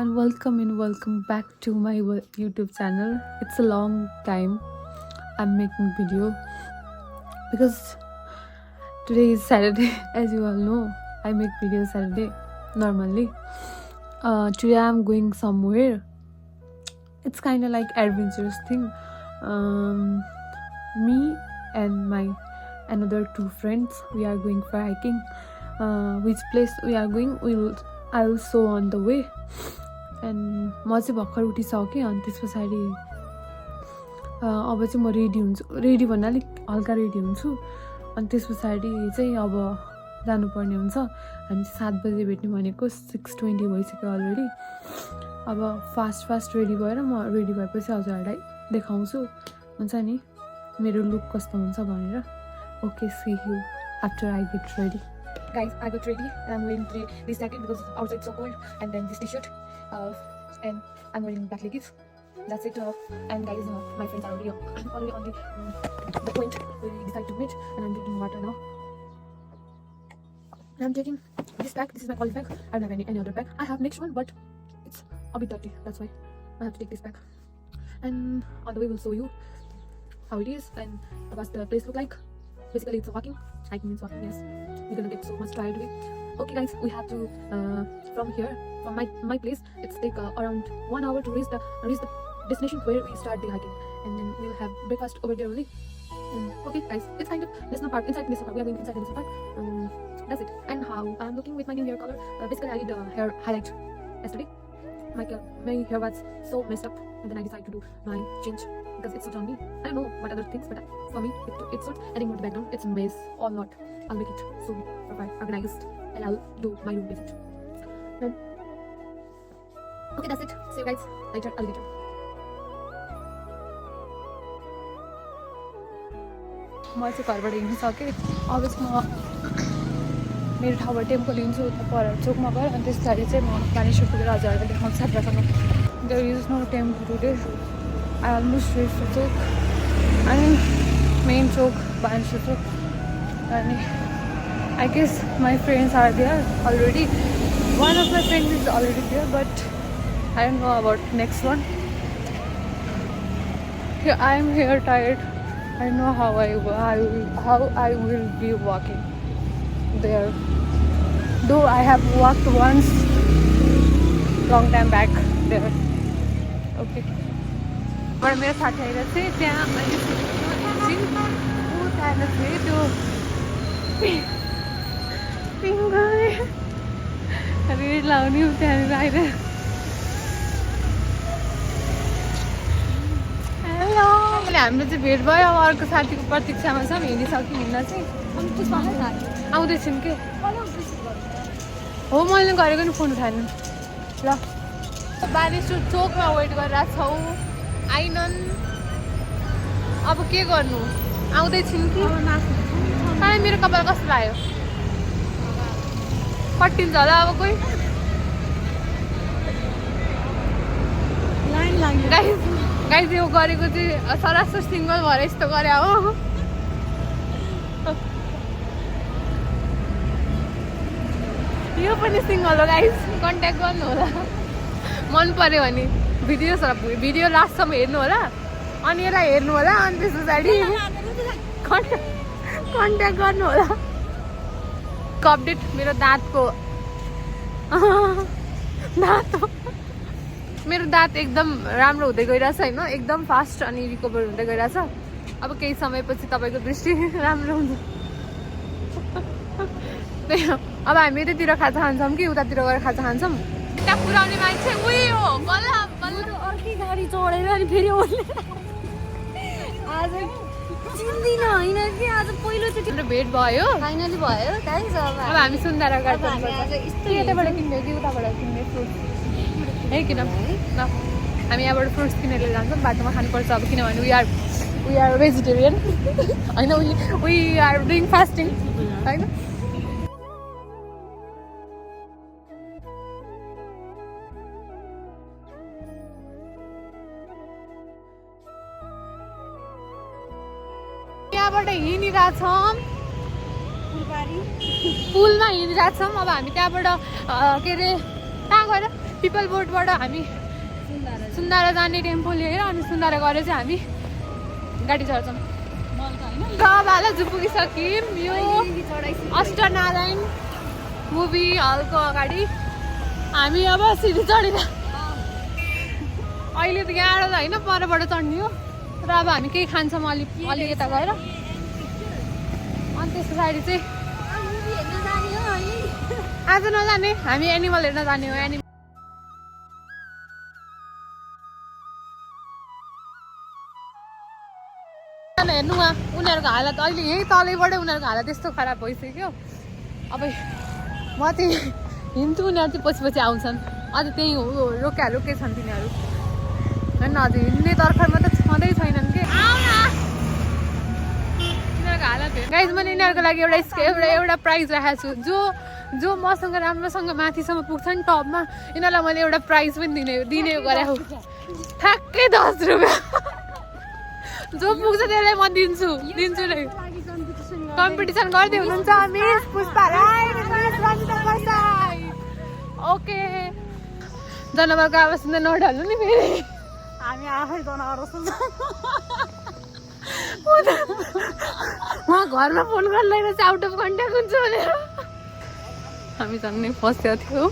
everyone, welcome and welcome back to my YouTube channel. It's a long time I'm making video because today is Saturday. As you all know, I make videos Saturday normally. Today I'm going somewhere. It's kind of like adventurous thing. Me and my another two friends, we are going for hiking. Which place we are going, I will show on the way. And म चाहिँ भर्खर उठिसकेँ अनि त्यस पछाडि अब चाहिँ म ready हुन्छु. रेडी भन्दा अलिक हल्का रेडी हुन्छु अनि त्यस पछाडि चाहिँ अब जानुपर्ने हुन्छ. हामी चाहिँ 7 बजे भेट्ने भनेको 6:20 भइसक्यो अलरेडी. अब फास्ट रेडी भएर म रेडी भएपछि हजुरहरूलाई देखाउँछु हुन्छ नि मेरो लुक कस्तो हुन्छ भनेर. Okay, see you after I get ready. Guys, I got ready and I'm wearing this jacket because outside it's so cold, and then this t-shirt and I'm wearing black leggings. That's it. And guys, my friends are already on the point where we decide to meet, and I'm drinking water now. And I'm taking this bag. This is my college bag. I don't have any other bag. I have next one, but it's a bit dirty. That's why I have to take this bag. And on the way we'll show you how it is and what the place look like. Basically, it's walking. Hiking means walking. Yes, we're gonna get so much tired today. Okay, guys, we have to from here, from my place, it's take around 1 hour to reach the destination where we start the hiking, and then we'll have breakfast over there only. Okay, guys, it's kind of national park. Inside national park, we are going inside the national park. That's it. And how I'm looking with my new hair color. Basically, I did hair highlight yesterday. My hair was so messed up, and then I decided to do my change because it's suits on me. I don't know what other things, but for me, it suits. Adding more the background, it's a mess or not. I'll make it soon, organized, and I'll do my room visit. Okay, that's it. See you guys later. Alligator. म चाहिँ घरबाट हिँडिसकेँ. अब चाहिँ म मेरो ठाउँबाट tempo लिन्छु उता पर चोकमा गएर अनि त्यस पछाडि चाहिँ म बानेश्वर पुगेर हजुरहरूलाई देखाउँछु साथीहरूसँग. There is no tempo today. I almost reached the chowk. I mean, main chowk, Baneshwar chowk. And I guess my friends are there already. One of my friends is already there, but I don't know about next one. Yeah, I am here tired. I don't know how I will be walking there. Though I have walked once, long time back there. Okay. But मेरो साथीहरू चाहिँ त्यहाँ अहिले ऊ त्यहाँ चाहिँ त्यो red लाउने त्यहाँनिर आएर हेलो मैले हाम्रो चाहिँ भेट भयो. अब अर्को साथीको प्रतीक्षामा छौँ. हिँडिसक्यो हिँड्न चाहिँ आउँदैछौँ के हो. मैले गरेको नि फोन उठाएन. ल बानेश्वर चोकमा वेट गरिरहेको छौँ. आइनन्. अब के गर्नु, आउँदैछन् कि पाए. मेरो कपाल कस्तो लाग्यो, कटिन्छ होला अब कोही. गाइस यो गरेको चाहिँ सरासर सिङ्गल भएर यस्तो गरे हो. यो पनि सिङ्गल हो गाइस. कन्ट्याक्ट गर्नु होला मन पर्यो भने. भिडियो लास्टसम्म हेर्नु होला अनि यसलाई हेर्नु होला अनि त्यस पछाडि कन्ट्याक्ट गर्नु होला. अपडेट मेरो दाँतको मेरो दाँत एकदम राम्रो हुँदै गइरहेछ होइन. एकदम फास्ट अनि रिकभर हुँदै गइरहेछ. अब केही समयपछि तपाईँको दृष्टि राम्रो हुन्छ. अब हामी यतातिर खाजा खान्छौँ कि उतातिर गएर खाजा खान्छौँ. त्यहाँ पुऱ्याउने मान्छे उयो हो बल्ल अर्कै गाडी चढेर अनि फेरि आज चिन्दिनँ होइन कि आज पहिलोचोटि हाम्रो भेट भयो. फाइनली भयो गाइस. अब हामी सुन्दर यताबाट किन्ने कि उताबाट किन्ने फ्रुट्स है किन ल. हामी यहाँबाट फ्रुट्स किनेर जान्छौँ. बाटोमा खानुपर्छ अब किनभने वी आर भेजिटेरियन होइन. वी आर डुइङ फास्टिङ होइन. त्यहाँबाट हिँडिरहेछौँ पुलमा हिँडिरहेछौँ. अब हामी त्यहाँबाट के अरे कहाँ गएर पिपल बोटबाट हामी सुन्दारा जाने टेम्पो लिएर अनि सुन्दारा गएर चाहिँ हामी गाडी चढ्छौँ गबाला जो पुगिसक्यौँ यो अष्टनारायण मुभी हलको अगाडि हामी अब सिधी चढेर अहिले त गाडो त होइन परबाट चढ्ने हो र अब हामी केही खान्छौँ अलि यता गएर अनि त्यस पछाडि चाहिँ आज नजाने हामी एनिमल हेर्न जाने हो हेर्नु उनीहरूको हालत अहिले यहीँ तलैबाटै उनीहरूको हालत यस्तो खराब भइसक्यो अब म चाहिँ हिँड्छु उनीहरू चाहिँ पछि आउँछन् अझ त्यहीँ रोके छन् तिनीहरू होइन अझ हिँड्ने तर्खरमा त छँदै छैनन् कि तिनीहरूको हालत गाइज मैले यिनीहरूको लागि एउटा प्राइज राखेको छु जो मसँग राम्रोसँग माथिसम्म पुग्छ नि टपमा यिनीहरूलाई मैले एउटा प्राइज पनि दिने गरेको ठ्याक्कै 10 रुपियाँ जो पुग्छ त्यसलाई म दिन्छु नै कम्पिटिसन गर्दै हुनुहुन्छ मिस पुष्पा राई ओके जनावरको आवाज सुन्दा नढाल्नु नि फेरि हामी आफै जनावर उहाँ घरमा फोन गर्दैन चाहिँ आउट अफ कन्ट्याक्ट हुन्छ भनेर हामी झन्नै फसेको थियो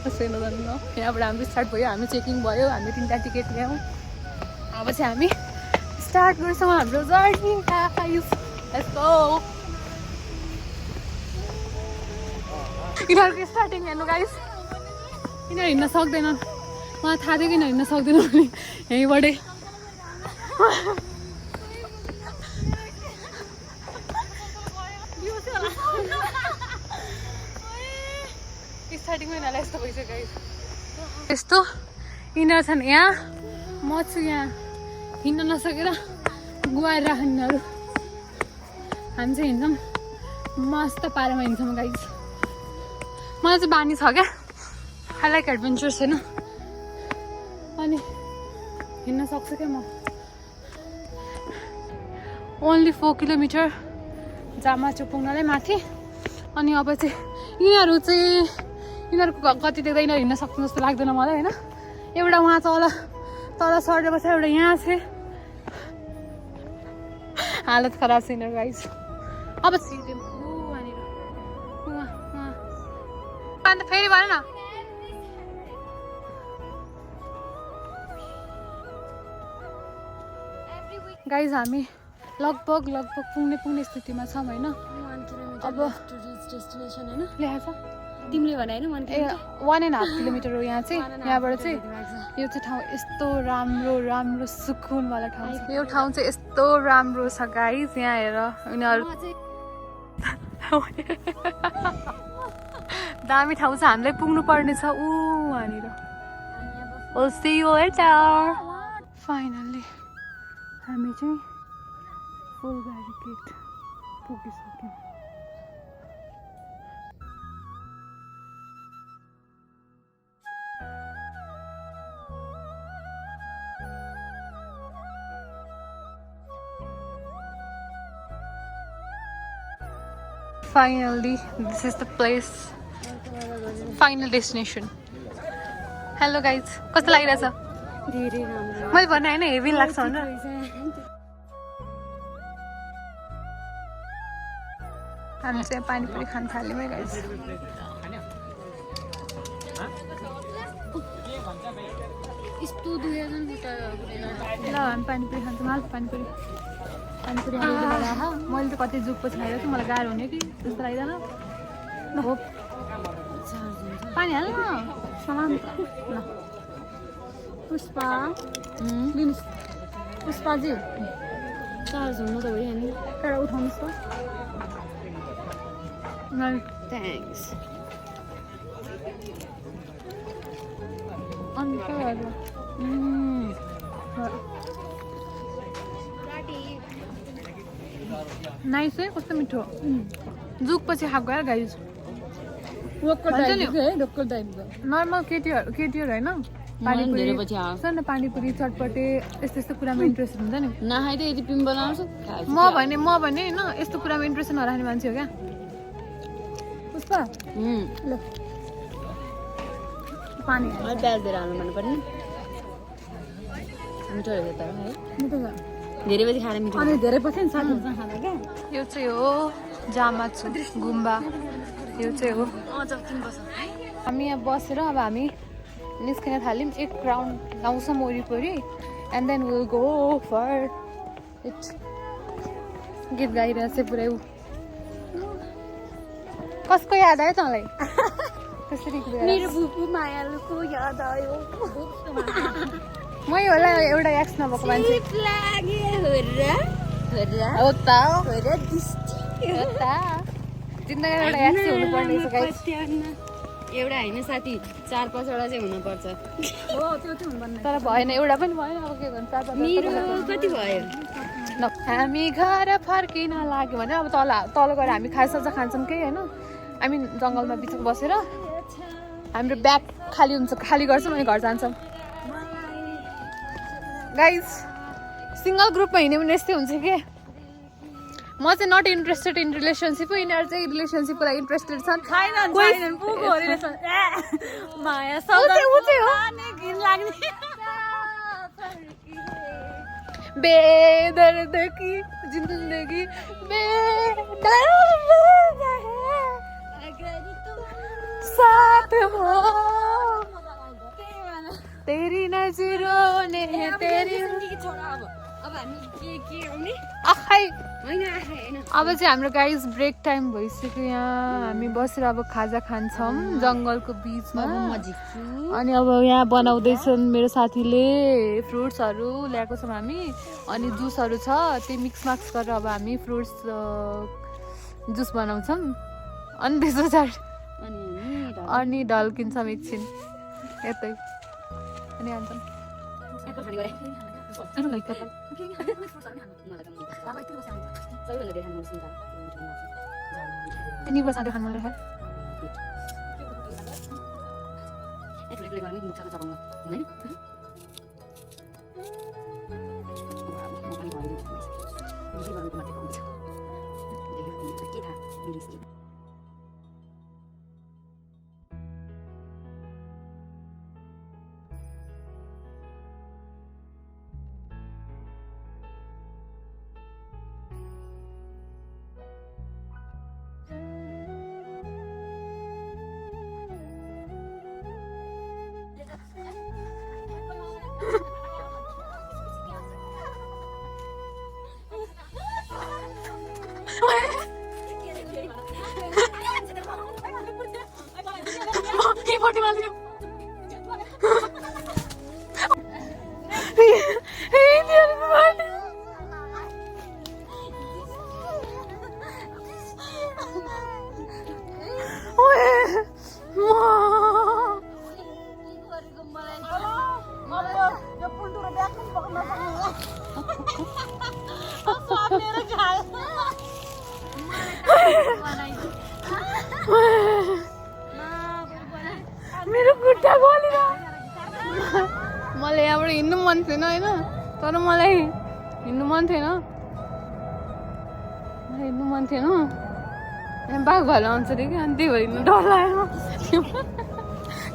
कसैले जान्नु यहाँबाट हाम्रो स्टार्ट भयो हामी चेकिङ भयो हामी 3टा टिकट ल्यायौँ अब चाहिँ हामी स्टार्ट गर्छौँ हाम्रो जर्नी लेट्स गो यिनीहरूको स्टार्टिङ हेर्नु गाइस यिनीहरू हिँड्न सक्दैनन् मलाई थाहा थियो किन हिँड्न सक्दैन भने यहीँबाटै स्टार्टिङमा यिनीहरूलाई यस्तो भइसक्यो गाइस यस्तो यिनीहरू छन् यहाँ म छु यहाँ हिँड्न नसकेर गुहाएर राख्ने यिनीहरू हामी चाहिँ हिँड्छौँ मस्त पारामा हिँड्छौँ गाइस मलाई चाहिँ बानी छ क्या आई लाइक एडभेन्चर्स होइन अनि हिँड्न सक्छु क्या म ओन्ली 4 किलोमिटर जामा छु पुग्नलाई माथि अनि अब चाहिँ यिनीहरूको गति देख्दा यिनीहरू हिँड्न सक्नु जस्तो लाग्दैन मलाई होइन एउटा उहाँ तल सरेर बस्छ एउटा यहाँ छ हालत खराब छ यिनीहरू गाइस अब अन्त फेरि भन न गाइस हामी लगभग पुग्ने स्थितिमा छौँ होइन अब डेस्टिनेसन हैन लेखेको छ तिमीले भने हैन 1.5 किलोमिटर हो यहाँ चाहिँ यहाँबाट चाहिँ यो चाहिँ ठाउँ यस्तो राम्रो सुकुनवाला ठाउँ छ यो ठाउँ चाहिँ यस्तो राम्रो छ गाइस यहाँ हेर उनीहरू दामी ठाउँ छ हामीलाई पुग्नु पर्ने छ वहाँनिर We'll see you later. Finally हामी चाहिँ फुल barricade पुगिसक्यौँ Finally, this is the place. Final destination. Hello guys. कस्तो लागिरहेछ? धेरै राम्रो मैले भने हैन हेभी लाग्छ भनेर. हामी चाहिँ पानीपुरी खान थाल्यौँ है गाइस. यस्तो दुईजना उता ल हामी पानीपुरी खान्छौँ हाल पानीपुरी मैले त कति जुग पछि खाइरहेको छु मलाई गाह्रो हुने कि जस्तो लाग्दैन हो पानी हाल न समान ल पुष्पा लिनुहोस् पुष्पाजी चार्ज हुनु त भयो नि तर उठाउनुहोस् त थ्याङ्क्स अन्त नाइस है कस्तो मिठो जुग पछि खाएको यार गाइस लोकल टाइपको नर्मल केटीहरू होइन पानीपुरी चटपटे यस्तो कुरामा इन्ट्रेस्ट हुन्छ नि नखाइ त यदि पिम बनाउँछु म भने होइन यस्तो कुरामा इन्ट्रेस्ट नराख्ने मान्छे हो क्या पुष्पा ल पानी अलिक प्याज दिएर हाल्नु भन्नुपर्ने मिठो रहेछ तर है धेरै बजी खाएर मिठो अनि धेरै पछि नि साथीहरूसँग खाँदा क्या यो चाहिँ हो जामाचु गुम्बा यो चाहिँ हो हामी यहाँ बसेर अब हामी निस्किन थाल्यौँ एक राउन्ड लाउँछौँ वरिपरि and then will go for it गीत गाइरहेको चाहिँ पुरै कसको याद आयो तँलाई कसरी मेरो बुबु मायालुको याद आयो मै होला एउटा एक्स नभएको मान्छे हो त जिन्दगीमा एउटा एक्स हुनुपर्ने छ गाइस एउटा होइन साथी 4-5 वटा चाहिँ हुनुपर्छ तर भएन एउटा पनि भएन अब के गर्नु मेरो कति भयो हामी घर फर्किन लाग्यो भने अब तल गएर हामी खाजासाजा खान्छौँ केही होइन हामी जङ्गलमा बिचमा बसेर हाम्रो ब्याग खाली गर्छौँ अनि घर जान्छौँ गाइज सिङ्गल ग्रुपमा हिँड्यो भने यस्तै हुन्छ कि म चाहिँ नट इन्ट्रेस्टेड इन रिलेसनसिप यिनीहरू चाहिँ रिलेसनसिपको लागि इन्ट्रेस्टेड छन् बेदर्द की जिंदगी बेदर्द है साथ हो तेरी नजरों ने तेरी आखै अब चाहिँ हाम्रो गाइज ब्रेक टाइम भइसक्यो यहाँ हामी बसेर अब खाजा खान्छौँ जङ्गलको बिचमा अनि अब यहाँ बनाउँदैछन् मेरो साथीले फ्रुट्सहरू ल्याएको छौँ हामी अनि जुसहरू छ त्यो मिक्स माक्स गरेर अब हामी फ्रुट्स जुस बनाउँछौँ अनि त्यस पछाडि अनि ढल्किन्छौँ एकछिन यतै अनि हान्छौँ ini buat santai kan mulai kan मेरो खुट्टा गलिरहेको मलाई यहाँबाट हिँड्नु मन थिएन होइन तर मलाई हिँड्नु मन थिएन अनि बाघ भएर आउँछ अरे कि अनि त्यही भएर हिँड्नु डर लाग्यो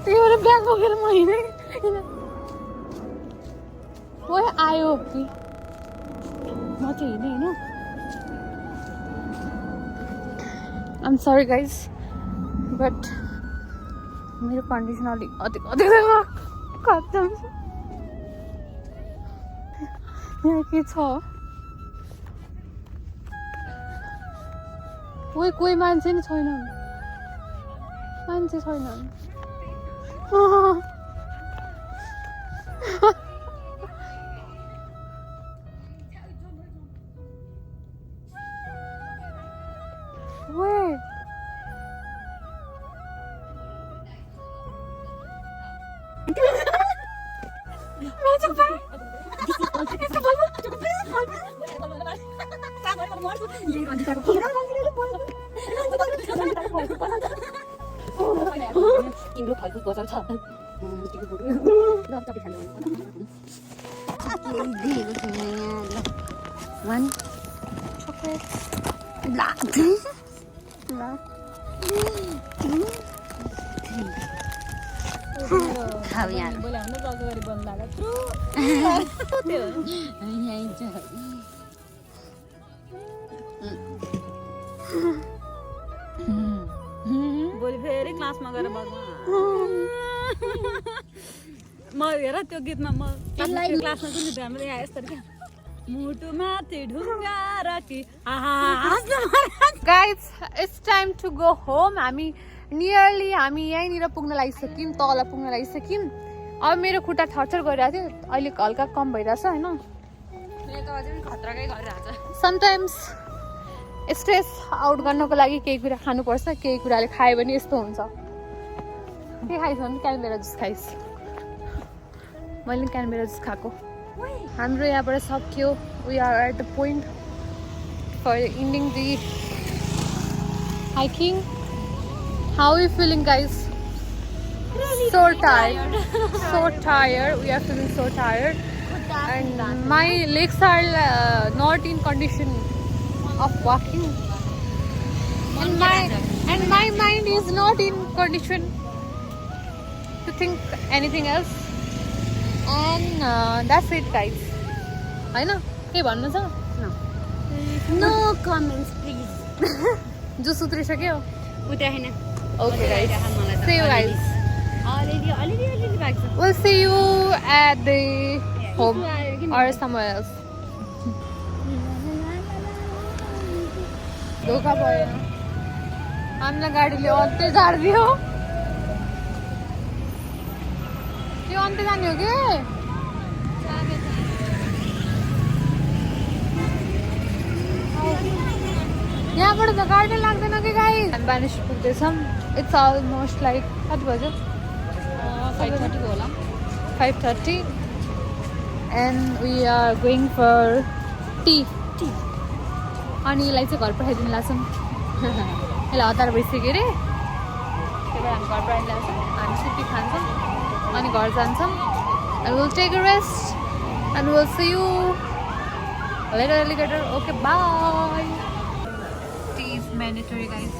त्यही भएर ब्याग बोकेर म हिँडेँ ओ आयो कि म चाहिँ हिँडेँ होइन आइम सरी गाइज बट मेरो कन्डिसन अलिक अधिक खत्तम छ यहाँ के छ कोही मान्छे नि छैनन् One chocolate black. black खाऊ यहाँ बोलाउनु जग्गा गरी बन्द लाग्यो यहीँ छ भोलि फेरि क्लासमा गएर बस्नु म हेर त्यो गीतमा म क्लासमा कुन गीत राम्रो यहाँ यस्तो क्या मुटु माथि ढुङ्गा राखी guys it's time to go home हामी नियरली हामी यहीँनिर पुग्न लागिसक्यौँ तल पुग्न लागिसक्यौँ अब मेरो खुट्टा थरथर गरिरहेको थियो अहिले हल्का कम भइरहेछ होइन मेरो त अझै पनि खतराकै गरिरहेको छ समटाइम्स स्ट्रेस आउट गर्नको लागि केही कुरा खानुपर्छ केही कुराले खायो भने यस्तो हुन्छ के खाइस् भने क्यानबेरा जुस खाइस् मैले क्यानबेरा जुस खाएको हाम्रो यहाँबाट सक्यो we are at the point for ending the hiking how you feeling guys so tired we are feeling so tired and my legs are not in condition of walking and my mind is not in condition to think anything else and that's it guys हैन के भन्नु छ no comments please juice उत्रिसक्यो उताएन okay guys see you guys अलिअलि भएको छ we'll see you at the home or somewhere else धोका भयो हामीलाई गाडीले अन्त्य झारिदियो त्यो अन्त्य जाने हो कि यहाँबाट त गाडी लाग्दैन कि गाई हामी बानिस पुग्दैछौँ इट्स अलमोस्ट लाइक कति बज्यो 5:30 को होला 5:30 and we are going for tea अनि यसलाई चाहिँ घर पठाइदिनु लाग्छौँ यसलाई हतार भइसक्यो अरे त्यही भएर हामी घर पठाइदिनु लाग्छौँ हामी सुती खान्छौँ अनि घर जान्छौँ and we'll take a rest and we'll see you later alligator okay bye tea is mandatory guys